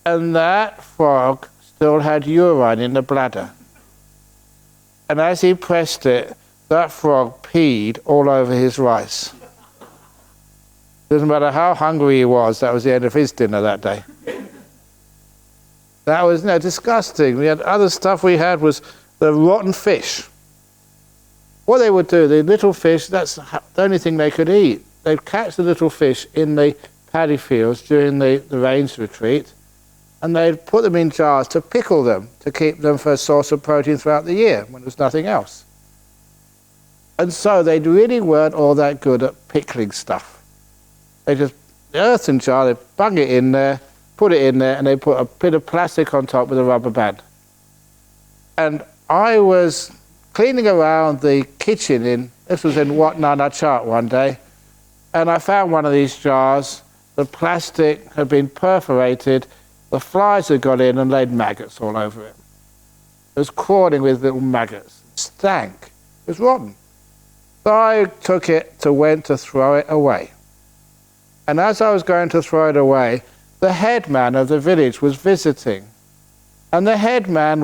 And that frog still had urine in the bladder. And as he pressed it, that frog peed all over his rice. Doesn't matter how hungry he was, that was the end of his dinner that day. That was disgusting. We had other stuff we had was the rotten fish. What they would do, the little fish, that's the only thing they could eat. They'd catch the little fish in the paddy fields during the rains retreat, and they'd put them in jars to pickle them, to keep them for a source of protein throughout the year when there's nothing else. And so they really weren't all that good at pickling stuff. They just, the earthen jar, they bung it in there, put it in there, and they put a bit of plastic on top with a rubber band. And I was cleaning around the kitchen this was in Wat Nana Chat one day, and I found one of these jars. The plastic had been perforated, the flies had got in and laid maggots all over it. It was crawling with little maggots. It stank. It was rotten. So I took it went to throw it away. And as I was going to throw it away, the headman of the village was visiting. And the headman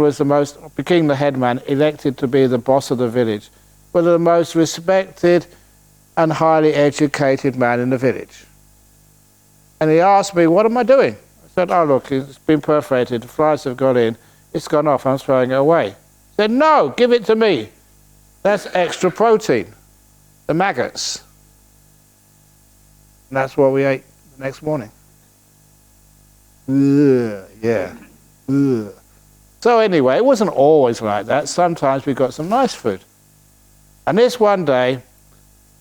became the headman, elected to be the boss of the village, but the most respected and highly educated man in the village. And he asked me, what am I doing? I said, oh look, it's been perforated, the flies have got in, it's gone off, I'm throwing it away. He said, no, give it to me. That's extra protein, the maggots. And that's what we ate the next morning. Ugh, yeah. Ugh. So anyway, it wasn't always like that. Sometimes we got some nice food. And this one day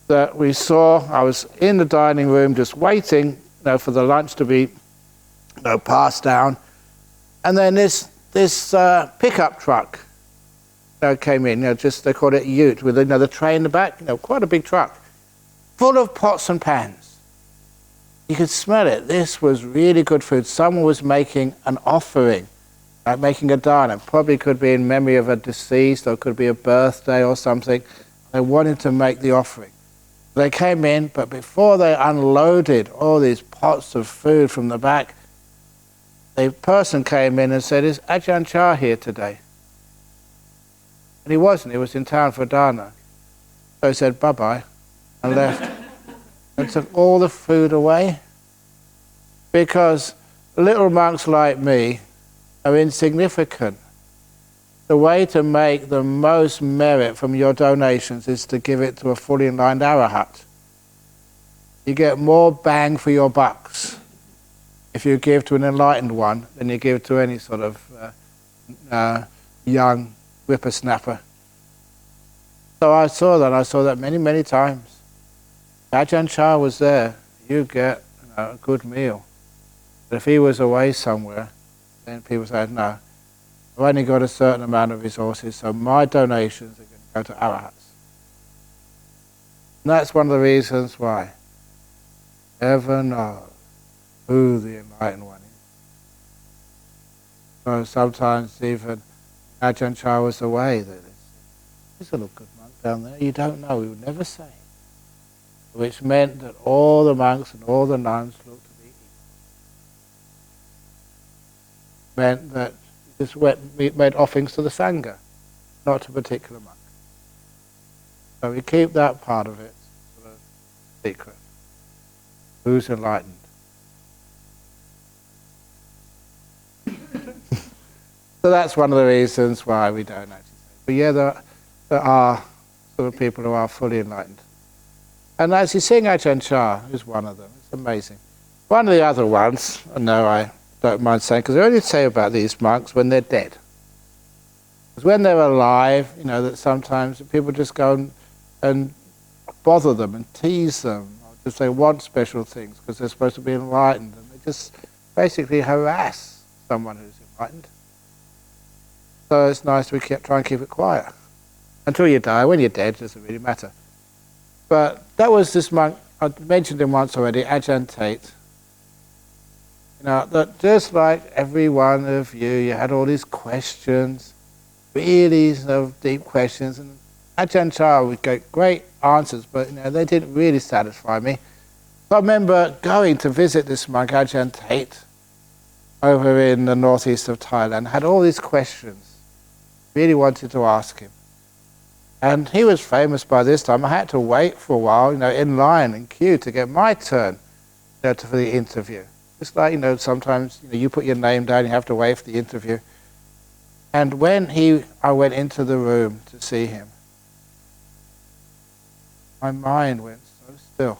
that we saw, I was in the dining room just waiting for the lunch to be passed down. And then this pickup truck came in, they called it a ute, with the tray in the back, quite a big truck, full of pots and pans. You could smell it. This was really good food. Someone was making an offering. like making a dana. Probably could be in memory of a deceased, or could be a birthday or something. They wanted to make the offering. They came in, but before they unloaded all these pots of food from the back, a person came in and said, "Is Ajahn Chah here today?" And he wasn't. He was in town for dana. So he said, "Bye-bye," and left. And took all the food away. Because little monks like me are insignificant. The way to make the most merit from your donations is to give it to a fully enlightened arahat. You get more bang for your bucks if you give to an enlightened one than you give to any sort of young whippersnapper. So I saw that many, many times. Ajahn Chah was there, you get a good meal. But if he was away somewhere, then people said, "No, I've only got a certain amount of resources, so my donations are going to go to arahats." And that's one of the reasons why. Never know who the enlightened one is. So sometimes even Ajahn Chah was away, there's a little good monk down there, you don't know, he would never say. Which meant that all the monks and all the nuns looked to be equal. Meant that you just made offerings to the Sangha, not to a particular monk. So we keep that part of it sort of secret. Who's enlightened? So that's one of the reasons why we don't actually say. But yeah, there are sort of people who are fully enlightened. And as you seeing Ajahn Chah is one of them. It's amazing. One of the other ones, I know I don't mind saying, because I only say about these monks when they're dead. Because when they're alive, you know, that sometimes people just go and bother them and tease them, or just they want special things because they're supposed to be enlightened, and they just basically harass someone who's enlightened. So it's nice to try and keep it quiet. Until you die. When you're dead, it doesn't really matter. But that was this monk, I mentioned him once already, Ajahn Tate. You know, that just like every one of you, you had all these questions, really sort of deep questions, and Ajahn Chah would get great answers, but you know, they didn't really satisfy me. So I remember going to visit this monk, Ajahn Tate, over in the northeast of Thailand, had all these questions, really wanted to ask him. And he was famous by this time. I had to wait for a while, you know, in line and queue to get my turn, you know, for the interview. Just like, you know, sometimes you put your name down, you have to wait for the interview. And when I went into the room to see him, my mind went so still.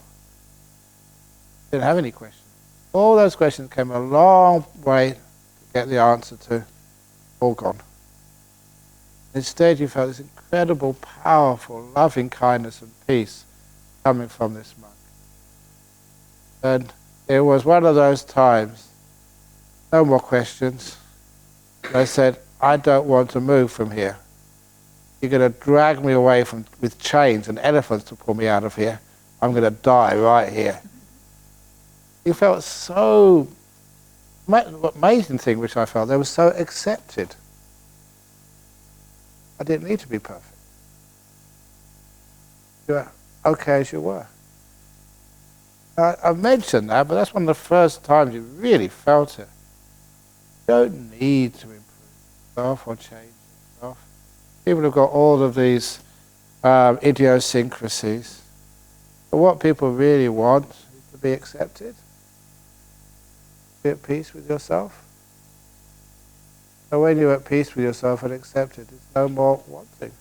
Didn't have any questions. All those questions came a long way to get the answer to, all gone. Instead, you felt this incredible, powerful, loving kindness and peace coming from this monk. And it was one of those times, no more questions. I said, "I don't want to move from here. You're going to drag me away with chains and elephants to pull me out of here. I'm going to die right here." You felt so, amazing thing which I felt, they were so accepted. I didn't need to be perfect. You were okay as you were. I mentioned that, but that's one of the first times you really felt it. You don't need to improve yourself or change yourself. People have got all of these idiosyncrasies. But what people really want is to be accepted. Be at peace with yourself. So when you're at peace with yourself and accepted, there's no more wanting.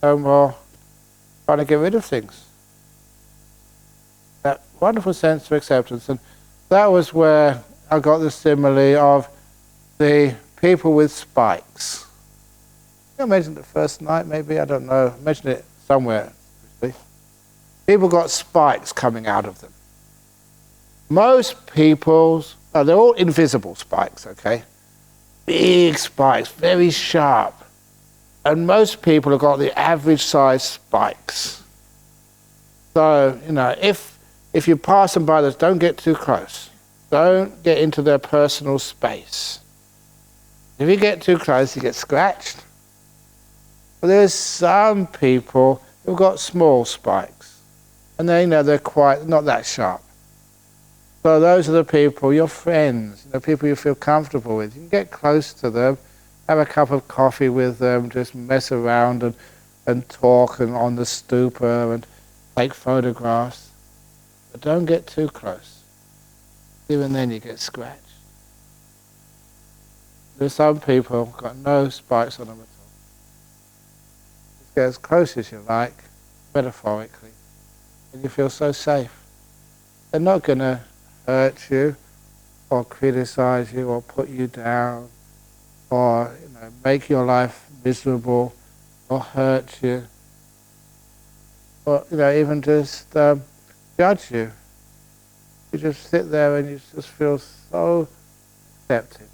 No more trying to get rid of things. That wonderful sense of acceptance. And that was where I got the simile of the people with spikes. I mentioned it first night, maybe, I don't know. I mentioned it somewhere. People got spikes coming out of them. Most people's, they're all invisible spikes, okay? Big spikes, very sharp. And most people have got the average size spikes. So, you know, if you pass them by, don't get too close. Don't get into their personal space. If you get too close, you get scratched. But there's some people who've got small spikes, and they're quite not that sharp. So those are the people, your friends, the people you feel comfortable with. You can get close to them, have a cup of coffee with them, just mess around and talk and on the stupa and take photographs. But don't get too close. Even then you get scratched. There's some people who've got no spikes on them at all. Just get as close as you like, metaphorically, and you feel so safe. They're not going to hurt you or criticize you or put you down or make your life miserable or hurt you or even just judge you. You just sit there and you just feel so accepted.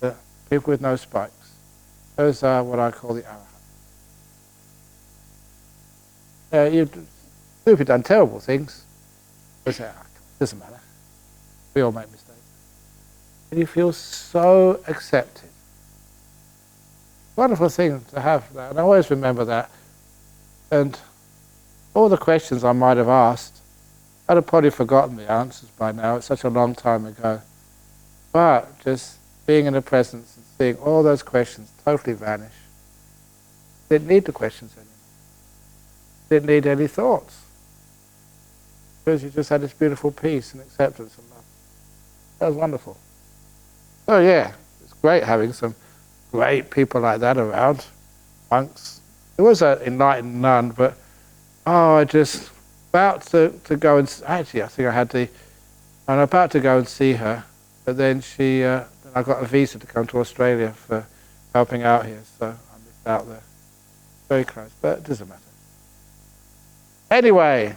The people with no spikes, those are what I call the Arahant. You've done terrible things. They say, doesn't matter. We all make mistakes. And you feel so accepted. Wonderful thing to have that, and I always remember that. And all the questions I might have asked, I'd have probably forgotten the answers by now. It's such a long time ago. But just being in the presence and seeing all those questions totally vanish. Didn't need the questions anymore. Didn't need any thoughts. Because you just had this beautiful peace and acceptance and love. That was wonderful. Oh yeah, it's great having some great people like that around. Monks. There was an enlightened nun, but I just about to go and actually I think I'm about to go and see her, but then I got a visa to come to Australia for helping out here, so I missed out there. Very close, but it doesn't matter. Anyway.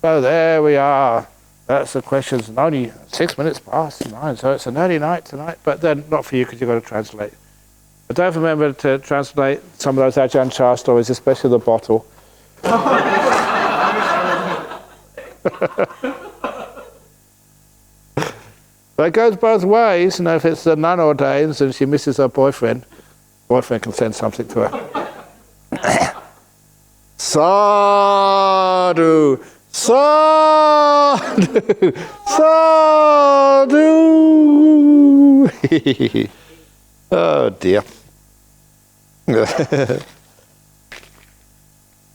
So there we are. That's the questions. And only 6 minutes past 9, so it's an early night tonight. But then not for you because you've got to translate. But don't remember to translate some of those Ajahn Chah stories, especially the bottle. But it goes both ways. If it's the nun ordains and she misses her boyfriend can send something to her. Sadhu. Sadhu, sadhu. Oh dear.